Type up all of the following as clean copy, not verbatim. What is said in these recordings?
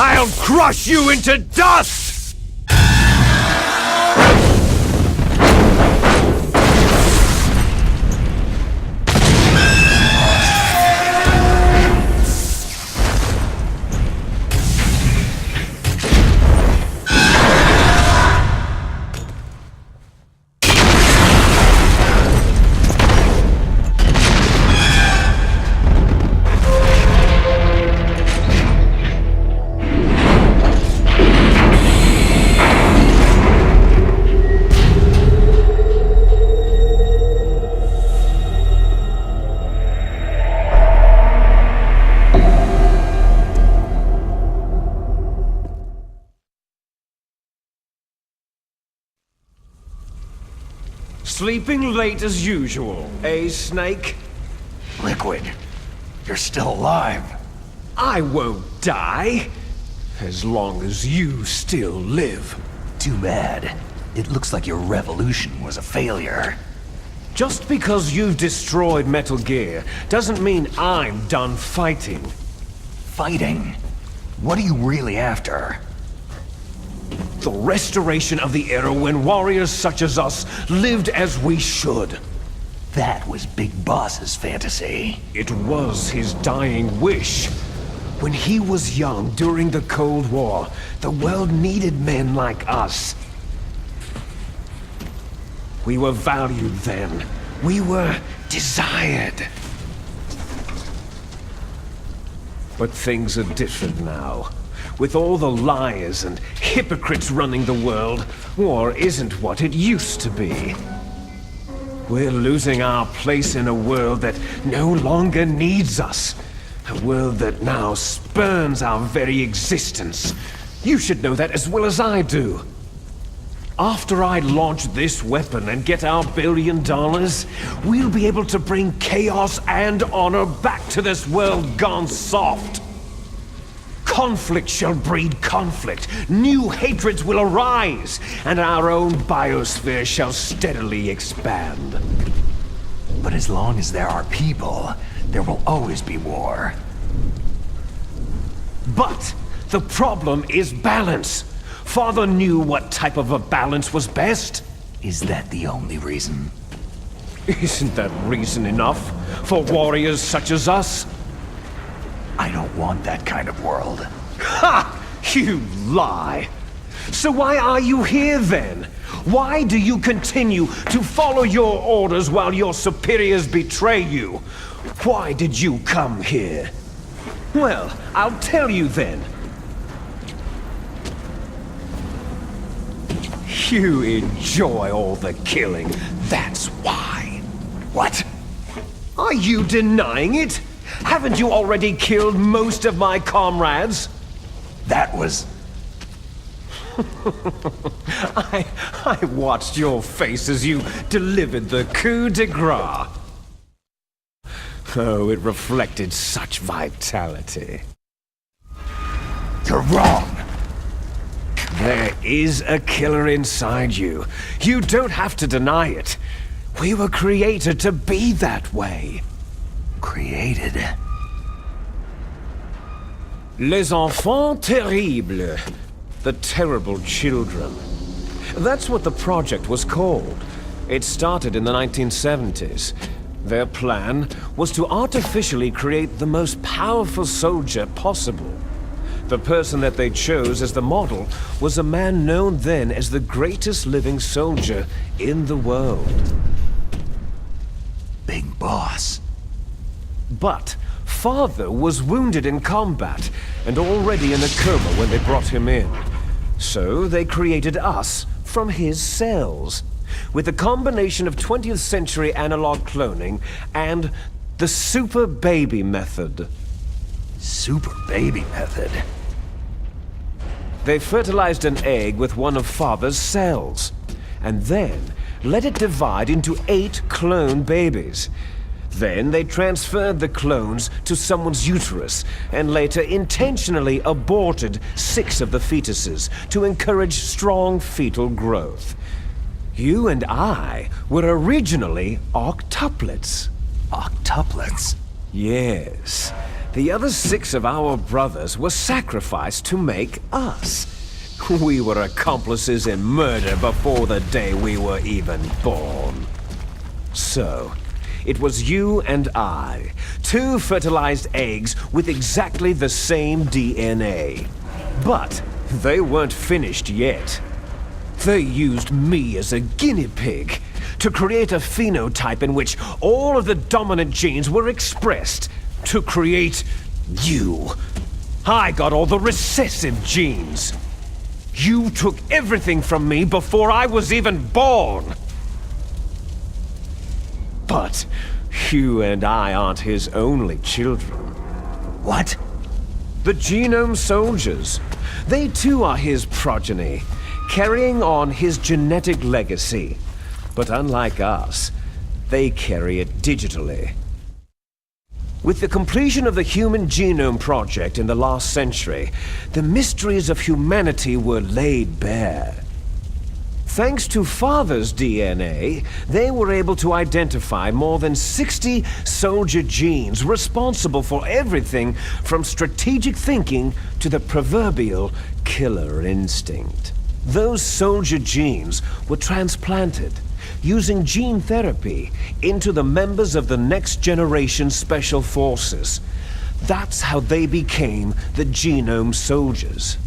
I'll crush you into dust! Sleeping late as usual, eh, Snake? Liquid, you're still alive. I won't die, as long as you still live. Too bad. It looks like your revolution was a failure. Just because you've destroyed Metal Gear doesn't mean I'm done fighting. Fighting? What are you really after? The restoration of the era when warriors such as us lived as we should. That was Big Boss's fantasy. It was his dying wish. When he was young during the Cold War, the world needed men like us. We were valued then. We were desired. But things are different now. With all the liars and hypocrites running the world, war isn't what it used to be. We're losing our place in a world that no longer needs us. A world that now spurns our very existence. You should know that as well as I do. After I launch this weapon and get our $1 billion, we'll be able to bring chaos and honor back to this world gone soft. Conflict shall breed conflict, new hatreds will arise, and our own biosphere shall steadily expand. But as long as there are people, there will always be war. But the problem is balance. Father knew what type of a balance was best. Is that the only reason? Isn't that reason enough for warriors such as us? I don't want that kind of world. Ha! You lie! So why are you here then? Why do you continue to follow your orders while your superiors betray you? Why did you come here? Well, I'll tell you then. You enjoy all the killing, that's why. What? Are you denying it? Haven't you already killed most of my comrades? That was... I watched your face as you delivered the coup de grace. Oh, it reflected such vitality. You're wrong! There is a killer inside you. You don't have to deny it. We were created to be that way. Created? Les enfants terribles. The terrible children. That's what the project was called. It started in the 1970s. Their plan was to artificially create the most powerful soldier possible. The person that they chose as the model was a man known then as the greatest living soldier in the world. Big Boss. But Father was wounded in combat and already in a coma when they brought him in. So they created us from his cells, with a combination of 20th century analog cloning and the Super Baby method. Super Baby method? They fertilized an egg with one of Father's cells, and then let it divide into 8 clone babies. Then they transferred the clones to someone's uterus, and later intentionally aborted 6 of the fetuses to encourage strong fetal growth. You and I were originally octuplets. Octuplets? Yes. The other 6 of our brothers were sacrificed to make us. We were accomplices in murder before the day we were even born. So, it was you and I, 2 fertilized eggs with exactly the same DNA. But they weren't finished yet. They used me as a guinea pig to create a phenotype in which all of the dominant genes were expressed to create you. I got all the recessive genes. You took everything from me before I was even born. But you and I aren't his only children. What? The Genome Soldiers. They too are his progeny, carrying on his genetic legacy. But unlike us, they carry it digitally. With the completion of the Human Genome Project in the last century, the mysteries of humanity were laid bare. Thanks to Father's DNA, they were able to identify more than 60 soldier genes responsible for everything from strategic thinking to the proverbial killer instinct. Those soldier genes were transplanted using gene therapy into the members of the Next Generation Special Forces. That's how they became the Genome Soldiers.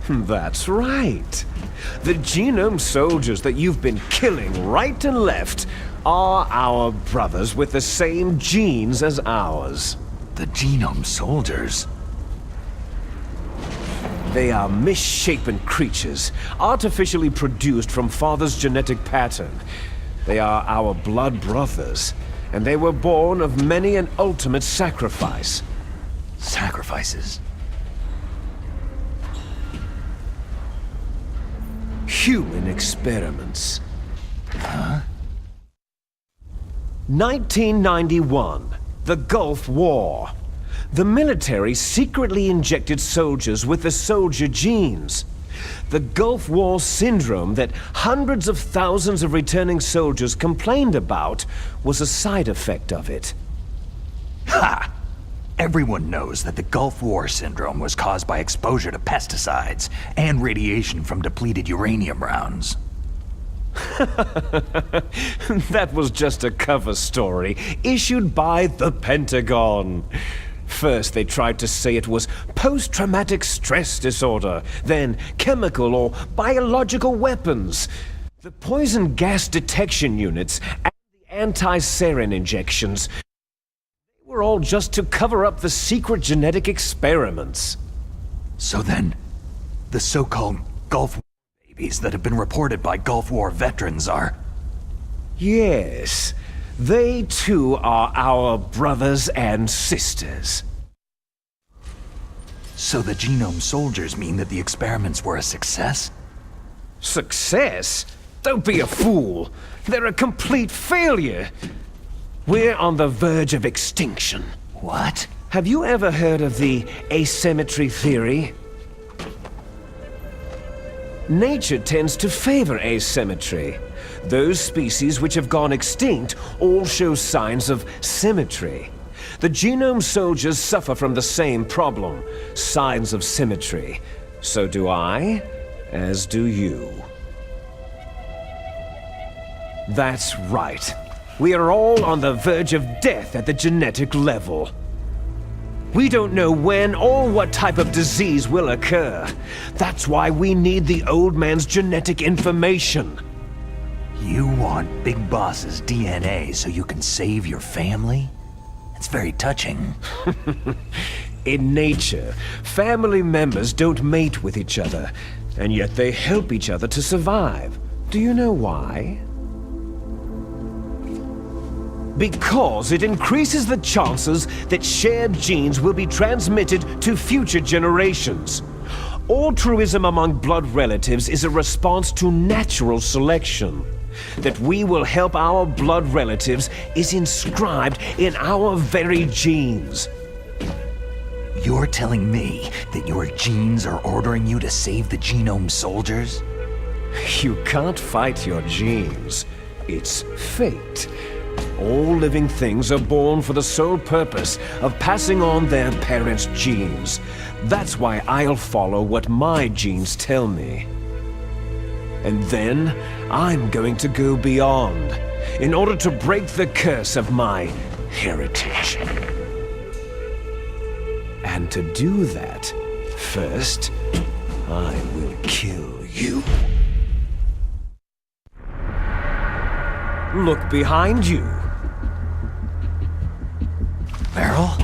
That's right. The Genome Soldiers that you've been killing right and left are our brothers with the same genes as ours. The Genome Soldiers? They are misshapen creatures, artificially produced from Father's genetic pattern. They are our blood brothers, and they were born of many an ultimate sacrifice. Sacrifices? Human experiments. Huh? 1991, the Gulf War. The military secretly injected soldiers with the soldier genes. The Gulf War syndrome that hundreds of thousands of returning soldiers complained about was a side effect of it. Ha! Everyone knows that the Gulf War syndrome was caused by exposure to pesticides and radiation from depleted uranium rounds. That was just a cover story issued by the Pentagon. First, they tried to say it was post-traumatic stress disorder, then chemical or biological weapons. The poison gas detection units and the anti-sarin injections were all just to cover up the secret genetic experiments. So then, the so-called Gulf War babies that have been reported by Gulf War veterans are... Yes. They too are our brothers and sisters. So the Genome Soldiers mean that the experiments were a success? Success? Don't be a fool. They're a complete failure. We're on the verge of extinction. What? Have you ever heard of the asymmetry theory? Nature tends to favor asymmetry. Those species which have gone extinct all show signs of symmetry. The Genome Soldiers suffer from the same problem, signs of symmetry. So do I, as do you. That's right. We are all on the verge of death at the genetic level. We don't know when or what type of disease will occur. That's why we need the old man's genetic information. You want Big Boss's DNA so you can save your family? It's very touching. In nature, family members don't mate with each other, and yet they help each other to survive. Do you know why? Because it increases the chances that shared genes will be transmitted to future generations. Altruism among blood relatives is a response to natural selection. That we will help our blood relatives is inscribed in our very genes. You're telling me that your genes are ordering you to save the Genome Soldiers? You can't fight your genes. It's fate. all living things are born for the sole purpose of passing on their parents' genes. That's why I'll follow what my genes tell me. And then I'm going to go beyond in order to break the curse of my heritage. And to do that, first, I will kill you. Look behind you. Meryl?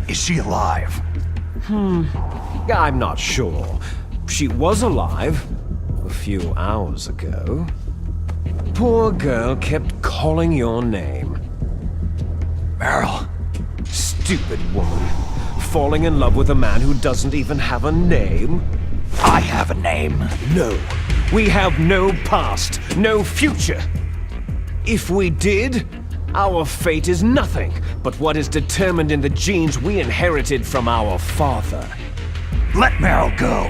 Is she alive? I'm not sure. She was alive a few hours ago. Poor girl kept calling your name. Meryl? Stupid woman. Falling in love with a man who doesn't even have a name? I have a name. No. We have no past, no future. If we did, our fate is nothing but what is determined in the genes we inherited from our father. Let Meryl go.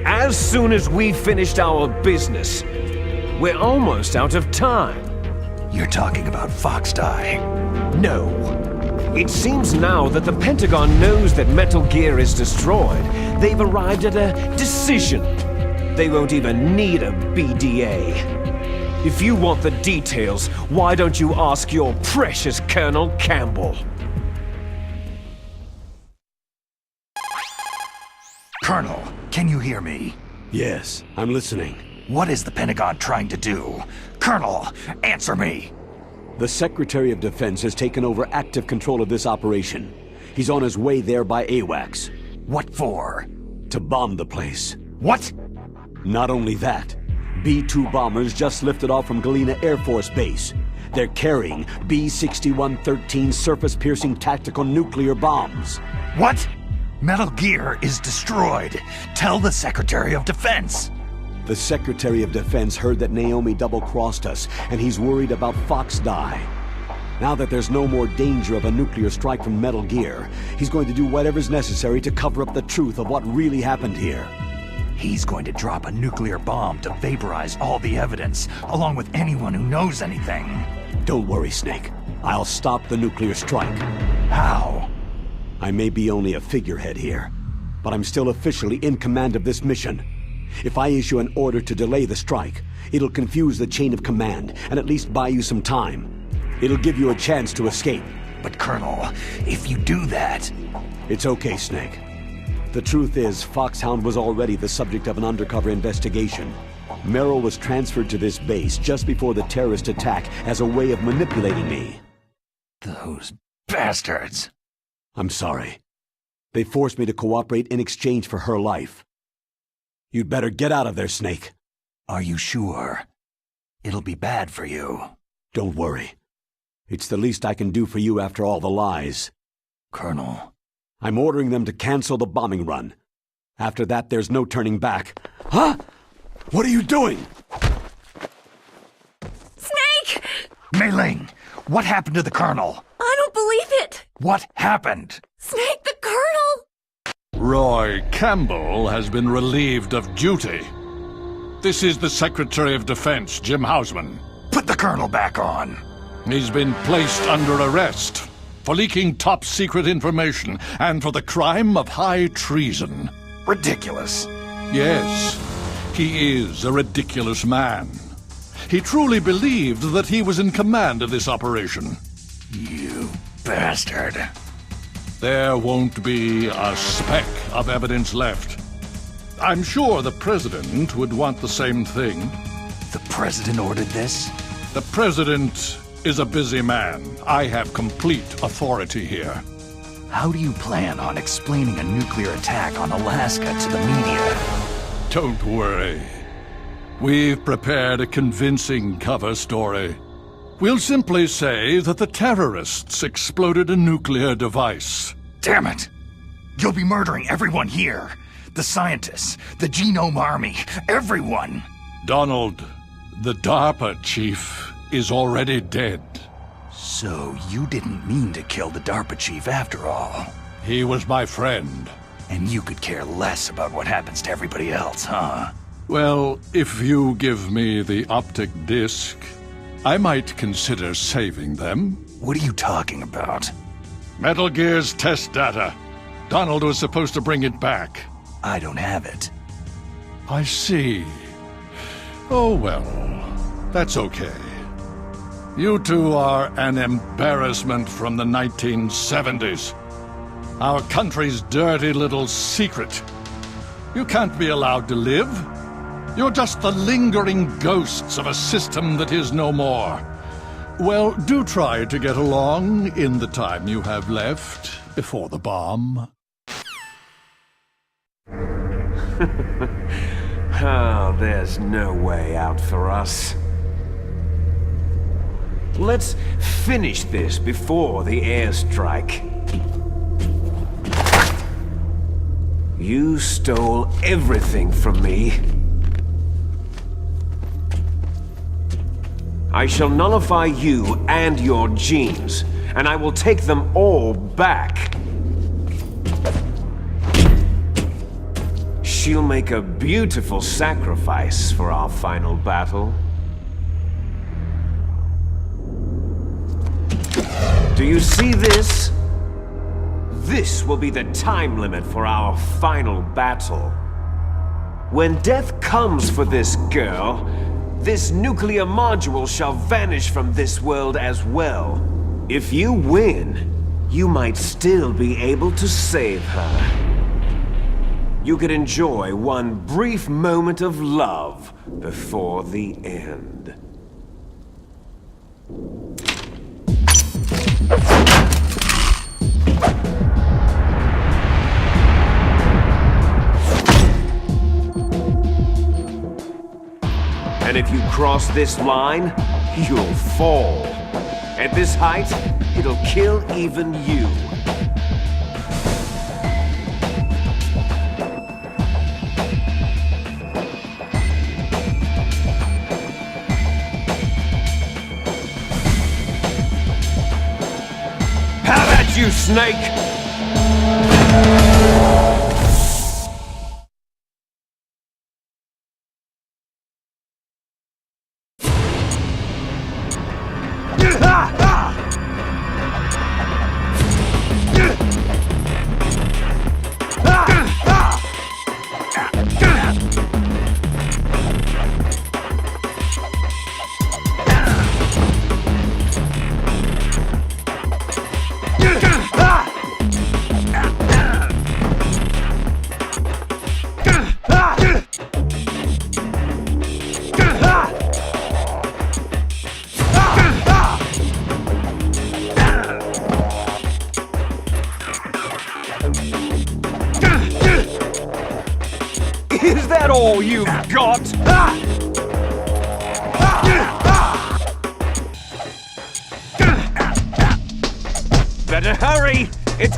As soon as we finished our business, we're almost out of time. You're talking about Foxdie. No. It seems now that the Pentagon knows that Metal Gear is destroyed. They've arrived at a decision. They won't even need a BDA. If you want the details, why don't you ask your precious Colonel Campbell? Colonel, can you hear me? Yes, I'm listening. What is the Pentagon trying to do? Colonel, answer me! The Secretary of Defense has taken over active control of this operation. He's on his way there by AWACS. What for? To bomb the place. What? Not only that, B-2 bombers just lifted off from Galena Air Force Base. They're carrying B-6113 surface-piercing tactical nuclear bombs. What? Metal Gear is destroyed. Tell the Secretary of Defense. The Secretary of Defense heard that Naomi double-crossed us, and he's worried about Foxdie. Now that there's no more danger of a nuclear strike from Metal Gear, he's going to do whatever's necessary to cover up the truth of what really happened here. He's going to drop a nuclear bomb to vaporize all the evidence, along with anyone who knows anything. Don't worry, Snake. I'll stop the nuclear strike. How? I may be only a figurehead here, but I'm still officially in command of this mission. If I issue an order to delay the strike, it'll confuse the chain of command and at least buy you some time. It'll give you a chance to escape. But Colonel, if you do that... It's okay, Snake. The truth is, Foxhound was already the subject of an undercover investigation. Meryl was transferred to this base just before the terrorist attack as a way of manipulating me. Those bastards. I'm sorry. They forced me to cooperate in exchange for her life. You'd better get out of there, Snake. Are you sure? It'll be bad for you. Don't worry. It's the least I can do for you after all the lies. Colonel. I'm ordering them to cancel the bombing run. After that, there's no turning back. Huh? What are you doing? Snake! Mei Ling, what happened to the Colonel? I don't believe it! What happened? Snake, the Colonel! Roy Campbell has been relieved of duty. This is the Secretary of Defense, Jim Hausman. Put the Colonel back on. He's been placed under arrest for leaking top-secret information and for the crime of high treason. Ridiculous. Yes, he is a ridiculous man. He truly believed that he was in command of this operation. You bastard. There won't be a speck of evidence left. I'm sure the President would want the same thing. The President ordered this? The President is a busy man. I have complete authority here. How do you plan on explaining a nuclear attack on Alaska to the media? Don't worry. We've prepared a convincing cover story. We'll simply say that the terrorists exploded a nuclear device. Damn it! You'll be murdering everyone here. The scientists, the Genome Army, everyone! Donald, the DARPA chief, is already dead. So you didn't mean to kill the DARPA chief after all? He was my friend. And you could care less about what happens to everybody else, huh? Well, if you give me the optic disc, I might consider saving them. What are you talking about? Metal Gear's test data. Donald was supposed to bring it back. I don't have it. I see. Oh well, that's okay. You two are an embarrassment from the 1970s. Our country's dirty little secret. You can't be allowed to live. You're just the lingering ghosts of a system that is no more. Well, do try to get along in the time you have left before the bomb. Oh, there's no way out for us. Let's finish this before the airstrike. You stole everything from me. I shall nullify you and your genes, and I will take them all back. She'll make a beautiful sacrifice for our final battle. Do you see this? This will be the time limit for our final battle. When death comes for this girl, this nuclear module shall vanish from this world as well. If you win, you might still be able to save her. You could enjoy one brief moment of love before the end. And if you cross this line, you'll fall. At this height, it'll kill even you. Have at you, Snake! Is that all you've got? Better hurry! It's...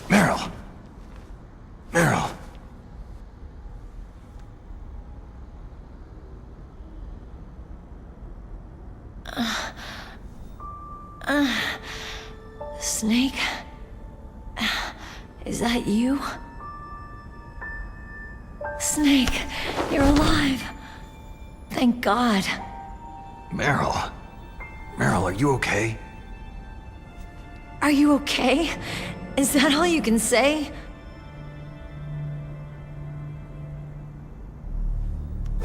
Meryl! Meryl! Snake? Is that you? Snake, you're alive. Thank God. Meryl? Meryl, are you okay? Are you okay? Is that all you can say?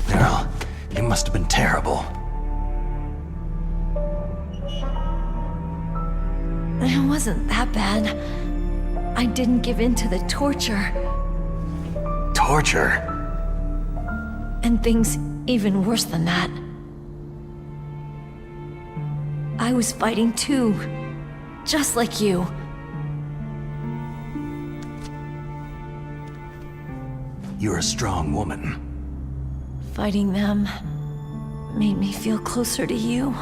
Meryl, it must have been terrible. It wasn't that bad. I didn't give in to the torture. Torture? And things even worse than that. I was fighting too. Just like you. You're a strong woman. Fighting them made me feel closer to you.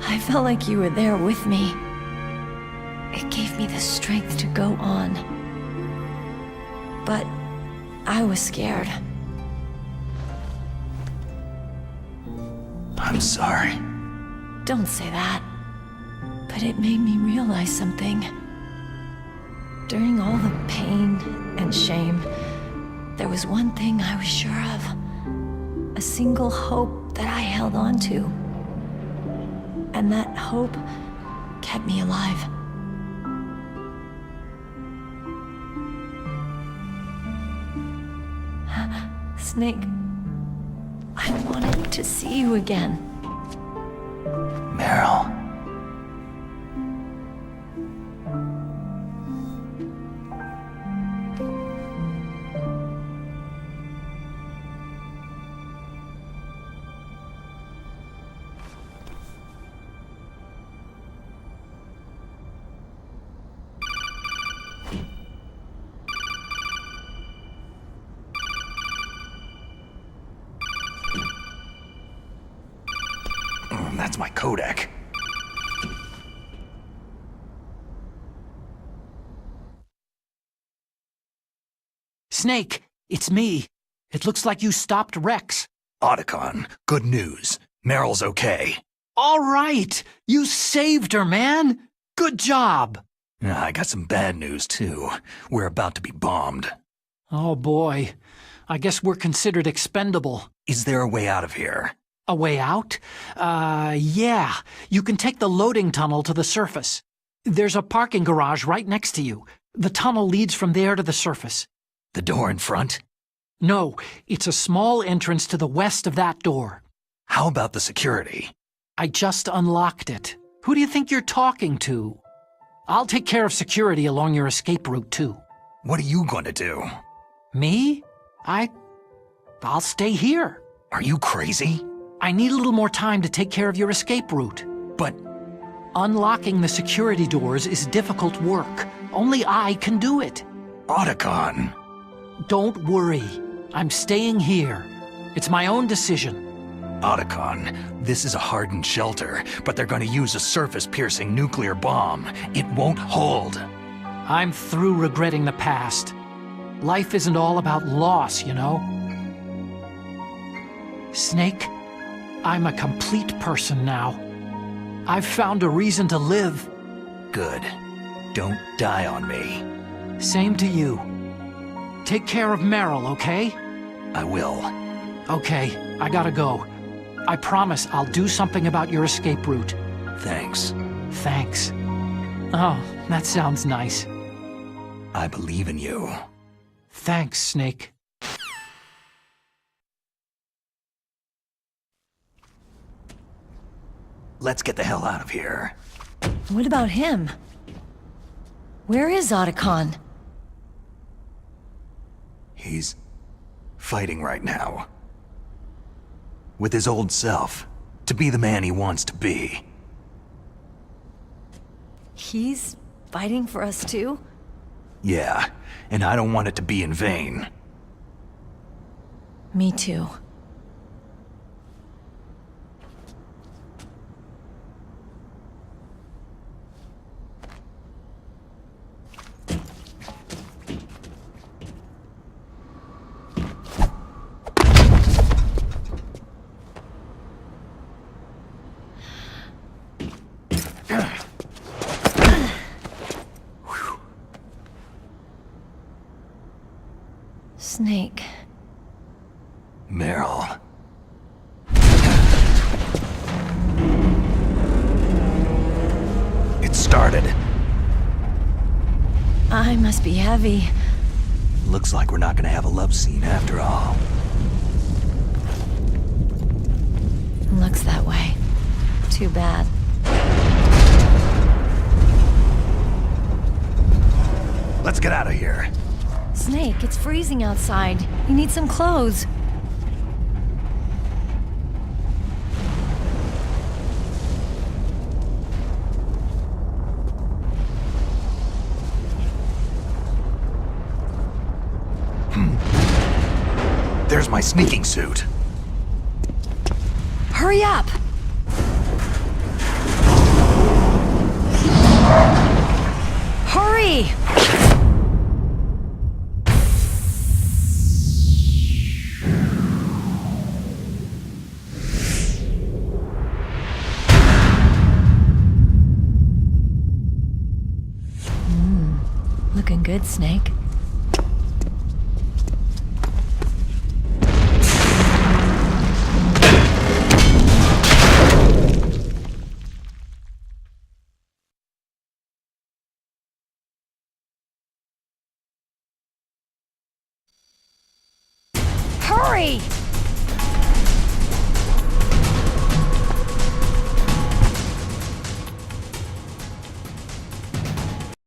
I felt like you were there with me. It gave me the strength to go on. But I was scared. I'm sorry. Don't say that. But it made me realize something. During all the pain and shame, there was one thing I was sure of. A single hope that I held on to. And that hope kept me alive. Snake, I wanted to see you again. Meryl. That's my Kodak. Snake, it's me. It looks like you stopped Rex. Otacon, good news. Meryl's okay. All right! You saved her, man! Good job! I got some bad news, too. We're about to be bombed. Oh boy. I guess we're considered expendable. Is there a way out of here? A way out? Yeah. You can take the loading tunnel to the surface. There's a parking garage right next to you. The tunnel leads from there to the surface. The door in front? No, it's a small entrance to the west of that door. How about the security? I just unlocked it. Who do you think you're talking to? I'll take care of security along your escape route, too. What are you going to do? Me? I'll stay here. Are you crazy? I need a little more time to take care of your escape route. But unlocking the security doors is difficult work. Only I can do it. Otacon! Don't worry. I'm staying here. It's my own decision. Otacon, this is a hardened shelter, but they're going to use a surface-piercing nuclear bomb. It won't hold. I'm through regretting the past. Life isn't all about loss, you know? Snake, I'm a complete person now. I've found a reason to live. Good. Don't die on me. Same to you. Take care of Meryl, okay? I will. Okay, I gotta go. I promise I'll do something about your escape route. Thanks. Thanks. Oh, that sounds nice. I believe in you. Thanks, Snake. Let's get the hell out of here. What about him? Where is Otacon? He's fighting right now. With his old self. To be the man he wants to be. He's fighting for us too? Yeah, and I don't want it to be in vain. Me too. Snake. Meryl. It started. I must be heavy. Looks like we're not gonna have a love scene after all. Looks that way. Too bad. Let's get out of here. Snake, it's freezing outside. You need some clothes. There's my sneaking suit. Hurry up! Hurry! Looking good, Snake. Hurry!